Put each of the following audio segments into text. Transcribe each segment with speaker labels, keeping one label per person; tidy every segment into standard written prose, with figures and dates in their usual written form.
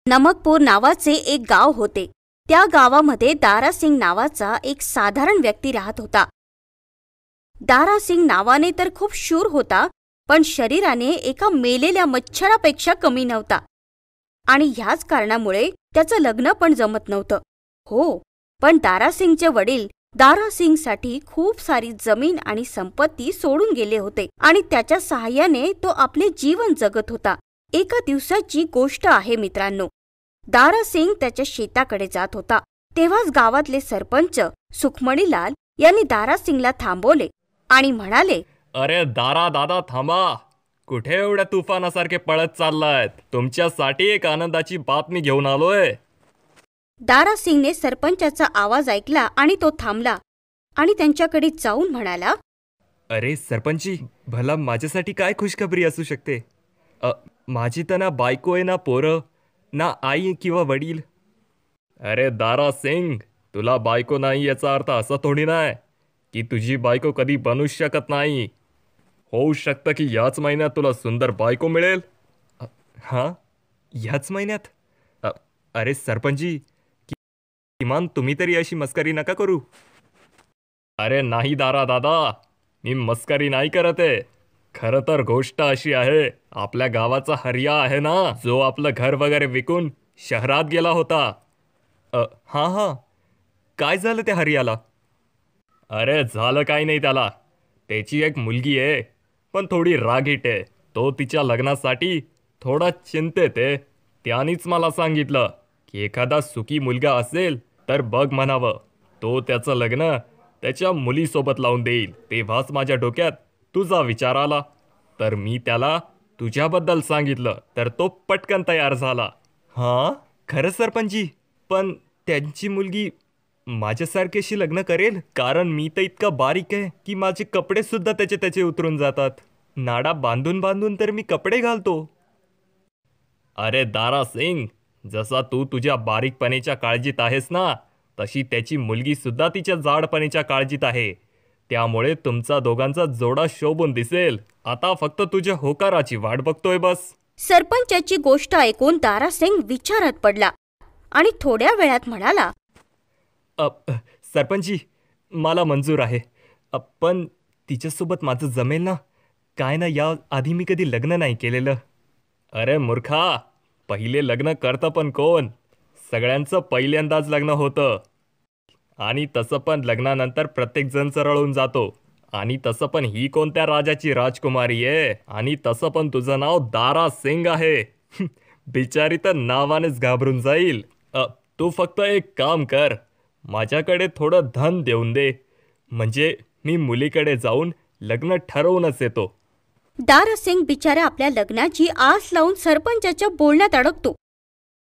Speaker 1: नमकपूर नावाचे एक गाव होते. त्या गावामध्ये दारासिंग नावाचा एक साधारण व्यक्ती राहत होता. दारासिंग नावाने तर खूप शूर होता, पण शरीराने एका मेलेल्या मच्छरापेक्षा कमी नव्हता. आणि ह्याच कारणामुळे त्याचं लग्न पण जमत नव्हतं. हो, पण दारासिंगचे वडील दारासिंगसाठी खूप सारी जमीन आणि संपत्ती सोडून गेले होते आणि त्याच्या सहाय्याने तो आपले जीवन जगत होता. एका दिवसाची गोष्ट आहे मित्रांनो. दारासिंग त्याच्या शेताकडे जात होता. तेव्हाच गावातले सरपंच सुखमणीलाल यांनी दारासिंगला थांबवले आणि म्हणाले,
Speaker 2: अरे दारा दादा थांबा, कुठे एवढ्या तुफानासारखे पळत चाललायत? तुमच्यासाठी एक आनंदाची बातमी घेऊन आलोय.
Speaker 1: दारासिंगने सरपंचाचा आवाज ऐकला आणि तो थांबला आणि त्यांच्याकडे जाऊन म्हणाला,
Speaker 2: अरे सरपंची, भला माझ्यासाठी काय खुशखबरी असू शकते? माझी तर ना बायको आहे, ना पोरं, ना आई किंवा वडील. अरे दारासिंग, तुला बायको नाही याचा अर्थ असा थोडी नाही की तुझी बायको कधी बनूच शकत नाही. होऊ शकतं की याच महिन्यात तुला सुंदर बायको मिळेल. हां, याच महिन्यात? अरे सरपंची, किमान तुम्ही तरी अशी मस्करी नका करू. अरे नाही दारा दादा, मी मस्करी नाही करत आहे. खरं तर गोष्ट अशी आहे, आपल्या गावाचा हरिया आहे ना, जो आपलं घर वगैरे विकून शहरात गेला होता. हां, काय झालं त्या हरियाला? अरे झालं काही नाही त्याला. त्याची एक मुलगी आहे, पण थोडी रागीट आहे. तो तिच्या लग्नासाठी थोडा चिंतेत आहे. त्यानेच मला सांगितलं की एखादा सुखी मुलगा असेल तर बघ म्हणावं. तो त्याचं लग्न त्याच्या मुलीसोबत लावून देईल. तेव्हाच माझ्या डोक्यात तुझा विचार आला. तर मी त्याला तुझ्याबद्दल सांगितलं, तर तो पटकन तयार झाला. हां, खरं सरपंची, पण त्यांची मुलगी माझ्यासारख्याशी लग्न करेल? कारण मी तर इतका बारीक आहे की माझे कपडे सुद्धा त्याचे उतरून जातात. नाडा बांधून बांधून तर मी कपडे घालतो. अरे दारासिंग, जसा तू तुझ्या बारीकपणीच्या काळजीत आहेस ना, तशी त्याची मुलगी सुद्धा तिच्या जाडपणीच्या काळजीत आहे. त्यामुळे तुमचा दोघांचा जोडा शोभून दिसेल. आता फक्त तुझ्या होकाराची वाट बघतोय बस.
Speaker 1: सरपंचाची गोष्ट ऐकून दारासिंग विचारात पडला आणि थोड्या वेळात म्हणाला,
Speaker 2: सरपंची, मला मंजूर आहे. पण तिच्यासोबत माझं जमेल ना? काय ना, या आधी मी कधी लग्न नाही केलेलं. अरे मूर्खा, पहिले लग्न करतं पण कोण? सगळ्यांचं पहिल्यांदाच लग्न होतं. आणि तसं पण लग्नानंतर प्रत्येक जण सरळून जातो. आणि तसं पण ही कोणत्या राजाची राजकुमारी आहे? आणि तसं पण तुझं नाव दारासिंग आहे. बिचारी तर नावानेच घाबरून जाईल. तू फक्त एक काम कर, माझ्याकडे थोडं धन देऊन दे, म्हणजे मी मुलीकडे जाऊन लग्न ठरवूनच येतो.
Speaker 1: दारासिंग बिचारा आपल्या लग्नाची आस लावून सरपंचाच्या बोलण्यात अडकतो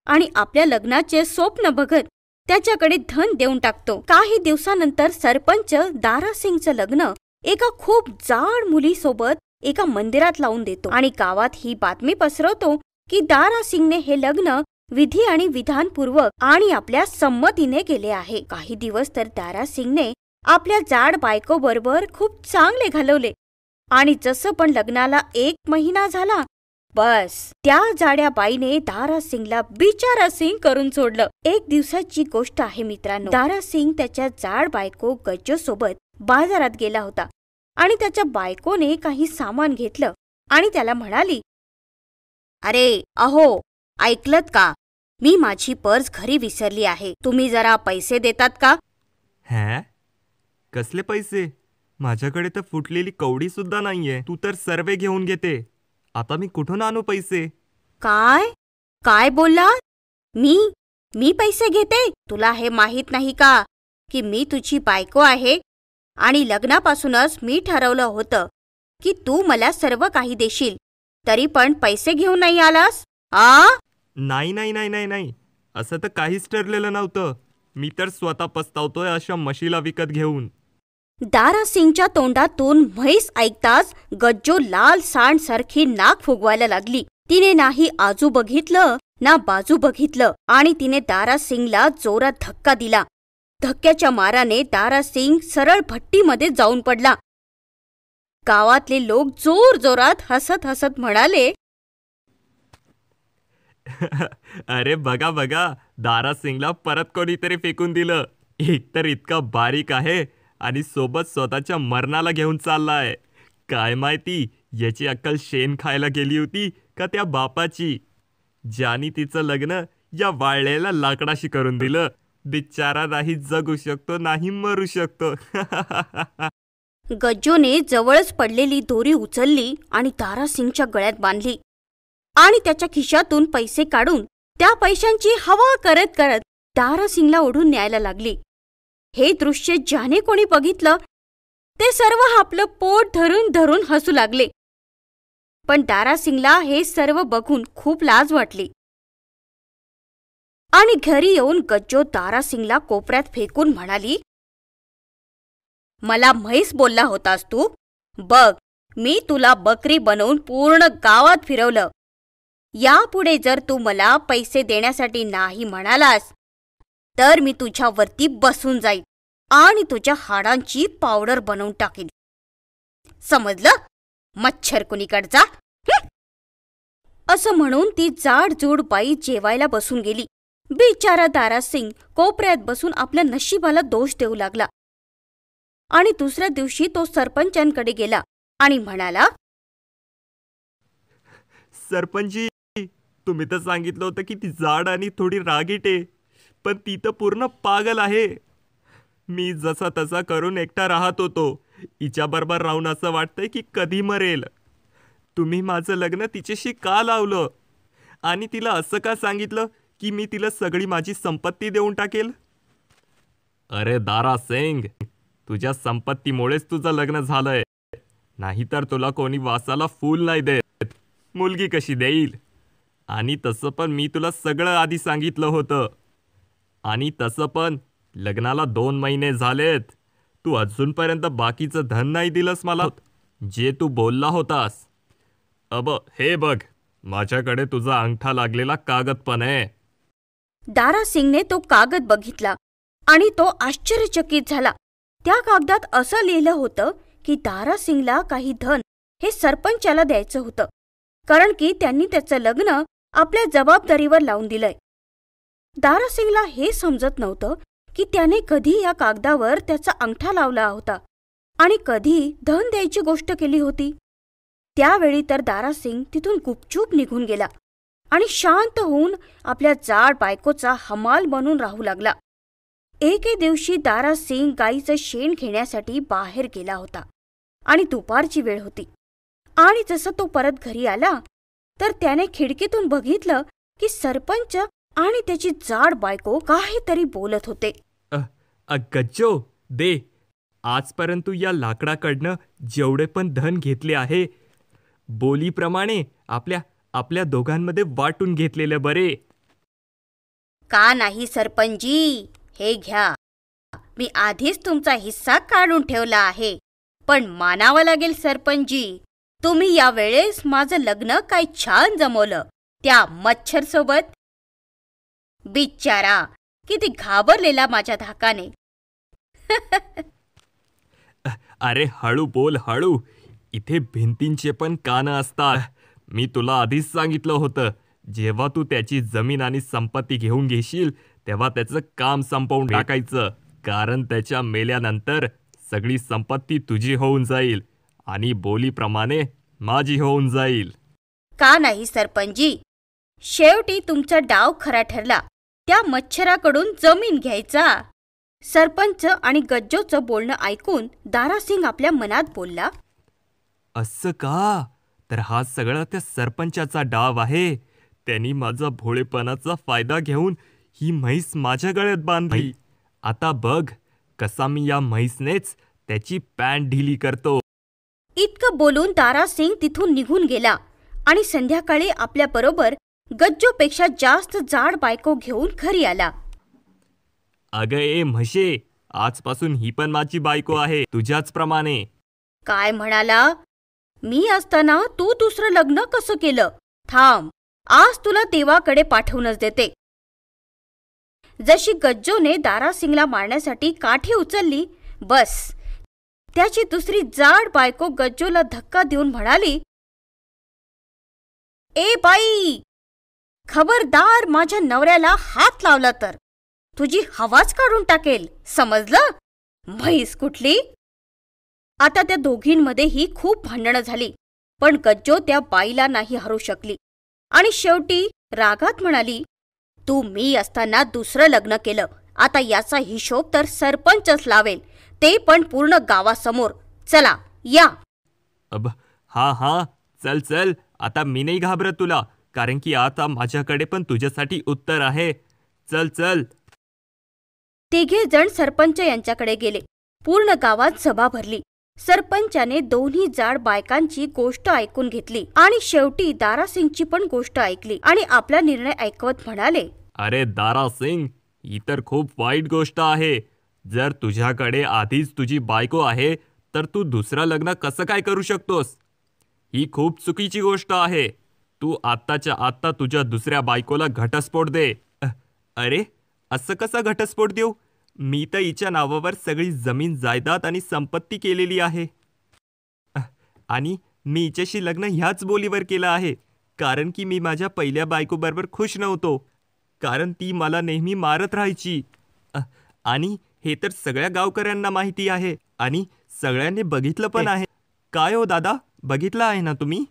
Speaker 1: आणि आपल्या लग्नाचे स्वप्न बघत त्याच्याकडे धन देऊन टाकतो. काही दिवसानंतर सरपंच दारासिंगचं लग्न एका खूप जाड मुलीसोबत एका मंदिरात लावून देतो आणि गावात ही बातमी पसरवतो की दारासिंगने हे लग्न विधी आणि विधानपूर्वक आणि आपल्या संमतीने केले आहे. काही दिवस तर दारासिंगने आपल्या जाड बायकोबरोबर खूप चांगले घालवले आणि जसं पण लग्नाला 1 महिना झाला, बस त्या जाड्या बाईने दारासिंगला बिचारासिंग करून सोडलं. एक दिवसाची गोष्ट आहे मित्रांनो. दारासिंग त्याच्या जाड बायको गज्जो सोबत बाजारात गेला होता आणि त्याच्या बायकोने काही सामान घेतलं आणि त्याला म्हणाली, अरे अहो, ऐकलत का? मी माझी पर्स घरी विसरली आहे. तुम्ही जरा पैसे देतात का?
Speaker 2: हॅ? कसले पैसे? माझ्याकडे तर फुटलेली कवडी सुद्धा नाहीये. तू तर सर्वे घेऊन घेते. आता मी कुठून आणू पैसे?
Speaker 1: काय काय बोलला? मी पैसे घेते? तुला हे माहित नाही का की मी तुझी बायको आहे आणि लग्नापासूनच मी ठरवलं होतं की तू मला सर्व काही देशील, तरी पण पैसे घेऊन नाही आलास?
Speaker 2: नाही, असं तर काहीच ठरलेलं नव्हतं. मी तर स्वतः पस्तावतोय अशा म्हशीला विकत घेऊन.
Speaker 1: दारासिंगच्या तोंडातून म्हैस ऐकताच गज्जो लाल सांडसारखी नाक फुगवायला लागली. तिने नाही आजू बघितलं ना बाजू बघितलं आणि तिने दारासिंगला जोरात धक्का दिला. धक्क्याच्या माराने दारासिंग सरळ भट्टीमध्ये जाऊन पडला. गावातले लोक जोर जोरात हसत हसत म्हणाले,
Speaker 2: अरे बघा बघा, दारासिंगला परत कोणीतरी फेकून दिलं. एकतर इतका बारीक आहे आणि सोबत स्वतःच्या मरणाला घेऊन चाललाय. काय माहिती याची अक्कल शेण खायला गेली होती का त्या बापाची, ज्याने तिचं लग्न या वाळलेल्या लाकडाशी करून दिलं. बिचारा नाही जगू शकतो नाही मरू शकतो.
Speaker 1: गज्जोने जवळच पडलेली दोरी उचलली आणि दारासिंगच्या गळ्यात बांधली आणि त्याच्या खिशातून पैसे काढून त्या पैशांची हवा करत करत दारासिंगला ओढून न्यायला लागली. हे दृश्य ज्याने कोणी बघितलं ते सर्व आपलं पोट धरून धरून हसू लागले. पण दारासिंगला हे सर्व बघून खूप लाज वाटली आणि घरी येऊन गज्जो दारासिंगला कोपऱ्यात फेकून म्हणाली, मला म्हैस बोलला होतास तू? बघ, मी तुला बकरी बनवून पूर्ण गावात फिरवलं. यापुढे जर तू मला पैसे देण्यासाठी नाही म्हणालास तर मी तुझ्यावरती बसून जाईन आणि तुझ्या हाडांची पावडर बनवून टाकीन. समजलं? मच्छर कुणीकडचा. असं म्हणून ती जाडजूड बाई जेवायला बसून गेली. बिचारा दारासिंग कोपऱ्यात बसून आपल्या नशिबाला दोष देऊ लागला आणि दुसऱ्या दिवशी तो सरपंचांकडे गेला आणि म्हणाला,
Speaker 2: सरपंचजी, तुम्ही तर सांगितलं होतं की ती जाड आणि थोडी रागीट आहे, पण ती तर पूर्ण पागल आहे. मी जसा तसा करून एकटा राहत होतो. हिच्याबरोबर राहून असं वाटतंय की कधी मरेल. तुम्ही माझं लग्न तिच्याशी का लावलं आणि तिला असं का सांगितलं की मी तिला सगळी माझी संपत्ती देऊन टाकेल? अरे दारासिंग, तुझ्या संपत्तीमुळेच तुझं लग्न झालंय, नाहीतर तुला कोणी वासाला फूल नाही देत. मुलगी कशी देईल? आणि तसं पण मी तुला सगळं आधी सांगितलं होतं. आणि तसं पण लग्नाला 2 महिने झालेत. तू अजूनपर्यंत बाकीचं धन नाही दिलंस मला, जे तू बोलला होतास. हे बघ, माझ्याकडे तुझा अंगठा लागलेला कागद पण आहे.
Speaker 1: दारासिंगने तो कागद बघितला आणि तो आश्चर्यचकित झाला. त्या कागदात असं लिहिलं होतं की दारासिंगला काही धन हे सरपंचाला द्यायचं होतं, कारण की त्यांनी त्याचं लग्न आपल्या जबाबदारीवर लावून दिलंय. दारासिंगला हे समजत नव्हतं की त्याने कधी या कागदावर त्याचा अंगठा लावला होता आणि कधी धन द्यायची गोष्ट केली होती. त्यावेळी तर दारासिंग तिथून गुपचूप निघून गेला आणि शांत होऊन आपल्या जाड बायकोचा हमाल बनून राहू लागला. एके दिवशी दारासिंग गाईचं शेण घेण्यासाठी बाहेर गेला होता आणि दुपारची वेळ होती आणि जसं तो परत घरी आला तर त्याने खिडकीतून बघितलं की सरपंच आणि त्याची जाड बायको काहीतरी बोलत होते.
Speaker 2: गज्जो, दे, आजपर्यंत तू या लाकडाकडनं जेवढे पण धन घेतले आहे, बोलीप्रमाणे आपल्या दोघांमध्ये वाटून घेतलेले बरे.
Speaker 1: का नाही सरपंचजी, हे घ्या. मी आधीच तुमचा हिस्सा काढून ठेवला आहे. पण मानावं लागेल सरपंचजी, तुम्ही यावेळेस माझं लग्न काय छान जमवलं त्या मच्छरसोबत. बिचारा किती घाबरलेला माझ्या धाकाने.
Speaker 2: अरे हळू बोल, हळू. इथे भिंतींचे पण कान असतात. मी तुला आधीच सांगितलं होतं, जेव्हा तू त्याची जमीन आणि संपत्ती घेऊन घेशील तेव्हा त्याचं काम संपवून टाकायचं, कारण त्याच्या मेल्यानंतर सगळी संपत्ती तुझी होऊन जाईल आणि बोलीप्रमाणे माझी होऊन जाईल.
Speaker 1: का नाही सरपंचजी, शेवटी तुमचा डाव खरा ठरला. त्या मच्छराकडून जमीन घ्यायचा. सरपंच आणि गज्जोचं बोलणं ऐकून दारासिंग आपल्या मनात बोलला,
Speaker 2: असं का? तर हा सगळा त्या सरपंचाचा डाव आहे. त्यांनी माझा भोळेपणाचा फायदा घेऊन ही म्हैस माझ्या गळ्यात बांधली. आता बघ कसा मी या म्हैसनेच त्याची पॅन्ट ढिली करतो.
Speaker 1: इतकं बोलून दारासिंग तिथून निघून गेला आणि संध्याकाळी आपल्याबरोबर गज्जोपेक्षा जास्त जाड बायको घेऊन घरी आला.
Speaker 2: अगं ए म्हशे, आजपासून ही पण माझी बायको आहे, तुझ्याच प्रमाणे.
Speaker 1: काय म्हणाला? मी असताना तू दुसरं लग्न कसं केलं? थांब, आज तुला देवाकडे पाठवूनच देते. जशी गज्जोने दारासिंगला मारण्यासाठी काठी उचलली, बस त्याची दुसरी जाड बायको गज्जोला धक्का देऊन म्हणाली, ए बाई, खबरदार माझ्या नवऱ्याला हात लावला तर तुझी हवाच काढून टाकेल, समजलं? म्हैस कुठली. आता त्या दोघींमध्येही खूप भांडणं झाली, पण गज्जो त्या बाईला नाही हरू शकली आणि शेवटी रागात म्हणाली, तू मी असताना दुसरं लग्न केलं, आता याचा हिशोब तर सरपंचच लावेल, ते पण पूर्ण गावासमोर. चला या.
Speaker 2: अब हा चल चल, आता मी नाही घाबरत तुला, कारण की आता माझ्याकडे पण तुझ्यासाठी उत्तर आहे. चल चल.
Speaker 1: तिघे जण सरपंच यांच्याकडे गेले. पूर्ण गावात सभा भरली. सरपंचाने दोन्ही जाड बायकांची गोष्ट ऐकून घेतली आणि शेवटी दारासिंगची पण गोष्ट ऐकली आणि आपला निर्णय ऐकवत म्हणाले,
Speaker 2: अरे दारासिंग, ही तर खूप वाईट गोष्ट आहे. जर तुझ्याकडे आधीच तुझी बायको आहे तर तू दुसरं लग्न कसं काय करू शकतोस? ही खूप चुकीची गोष्ट आहे. तू आत्ताच्या आत्ता तुझ्या दुसऱ्या बायकोला घटस्फोट दे. अरे असं कसा घटस्फोट देऊ? मी तर हिच्या नावावर सगळी जमीन जायदाद आणि संपत्ती केलेली आहे. आणि मी हिच्याशी लग्न ह्याच बोलीवर केलं आहे, कारण की मी माझ्या पहिल्या बायकोबरोबर खुश नव्हतो, कारण ती मला नेहमी मारत राहायची. आणि हे तर सगळ्या गावकऱ्यांना माहिती आहे आणि सगळ्यांनी बघितलं पण आहे. काय हो दादा, बघितलं आहे ना तुम्ही?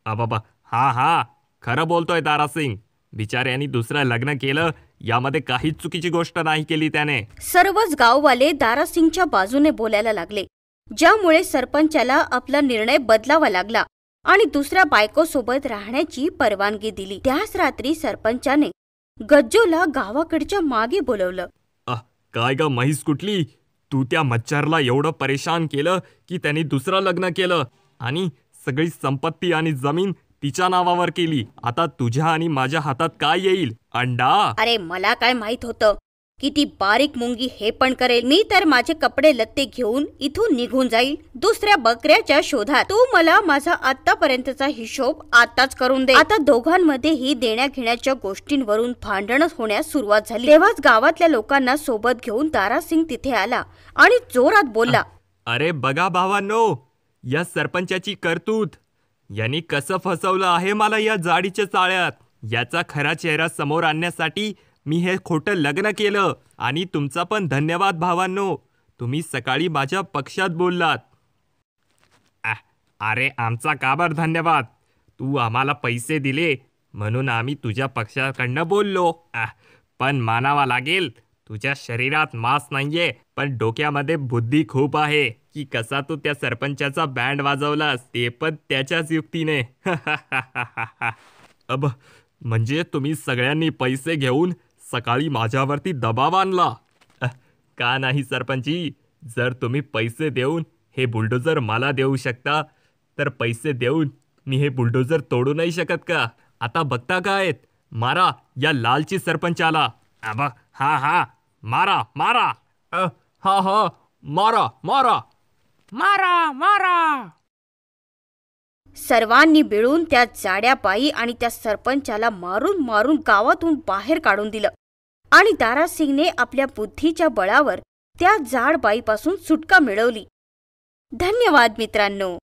Speaker 2: बाबा हा खरं बोलतोय दारासिंग. बिचाऱ्यांनी दुसरं लग्न केलं, यामध्ये काहीच चुकीची गोष्ट नाही केली त्याने.
Speaker 1: सर्वच गाववाले दारासिंगच्या बाजूने बोलायला लागले, ज्यामुळे सरपंचाला आपला निर्णय बदलावा लागला आणि दुसऱ्या बायकोसोबत राहण्याची परवानगी दिली. त्याच रात्री सरपंचाने गज्जोला गावाकडच्या मागे बोलवलं.
Speaker 2: काय ग म्हैस कुठली, तू त्या मच्छरला एवढं परेशान केलं की त्यांनी दुसरं लग्न केलं आणि सगळी संपत्ती आणि जमीन तिच्या नावावर केली. आता तुझ्या आणि माझ्या हातात काय येईल? अंडा.
Speaker 1: अरे मला काय माहित होतं की ती बारीक मुंगी हे पण करेल. मी तर माझे कपडे लत्ते घेऊन इथून निघून जाईल दुसऱ्या बकऱ्याच्या शोधात. तू मला माझा आतापर्यंतचा हिशोब आताच करून दे. आता दोघांमध्येही देण्या घेण्याच्या गोष्टींवरून भांडण होण्यास सुरुवात झाली. तेव्हाच गावातल्या लोकांना सोबत घेऊन दारासिंग तिथे आला आणि जोरात बोलला,
Speaker 2: अरे बघा भावांनो, या सरपंचाची करतूत. यांनी कसं फसवलं आहे मला या जाडीच्या चाळ्यात. याचा खरा चेहरा समोर आणण्यासाठी मी हे खोटं लग्न केलं. आणि तुमचा पण धन्यवाद भावांनो, तुम्ही सकाळी माझ्या पक्षात बोललात. अरे आमचा का बरं धन्यवाद? तू आम्हाला पैसे दिले म्हणून आम्ही तुझ्या पक्षाकडनं बोललो. पण मानावा लागेल, तुझ्या शरीरात मांस नाहीये पण डोक्यामध्ये बुद्धी खूप आहे की कसा तू त्या सरपंचाचा बँड वाजवलास, ते पण त्याच्याच युक्तीने. अब म्हणजे तुम्ही सगळ्यांनी पैसे घेऊन सकाळी माझ्यावरती दबाव आणला. का नाही सरपंची, जर तुम्ही पैसे देऊन हे बुलडोझर मला देऊ शकता तर पैसे देऊन मी हे बुलडोझर तोडू नाही शकत का? आता बघता काय, मारा या लालची सरपंचाला. हा मारा मारा. हा मारा मारा मारा मारा.
Speaker 1: सर्वांनी मिळून त्या जाड्या बाई आणि त्या सरपंचाला मारून मारून गावातून बाहेर काढून दिलं आणि दारासिंगने आपल्या बुद्धीच्या बळावर त्या जाड बाईपासून सुटका मिळवली. धन्यवाद मित्रांनो.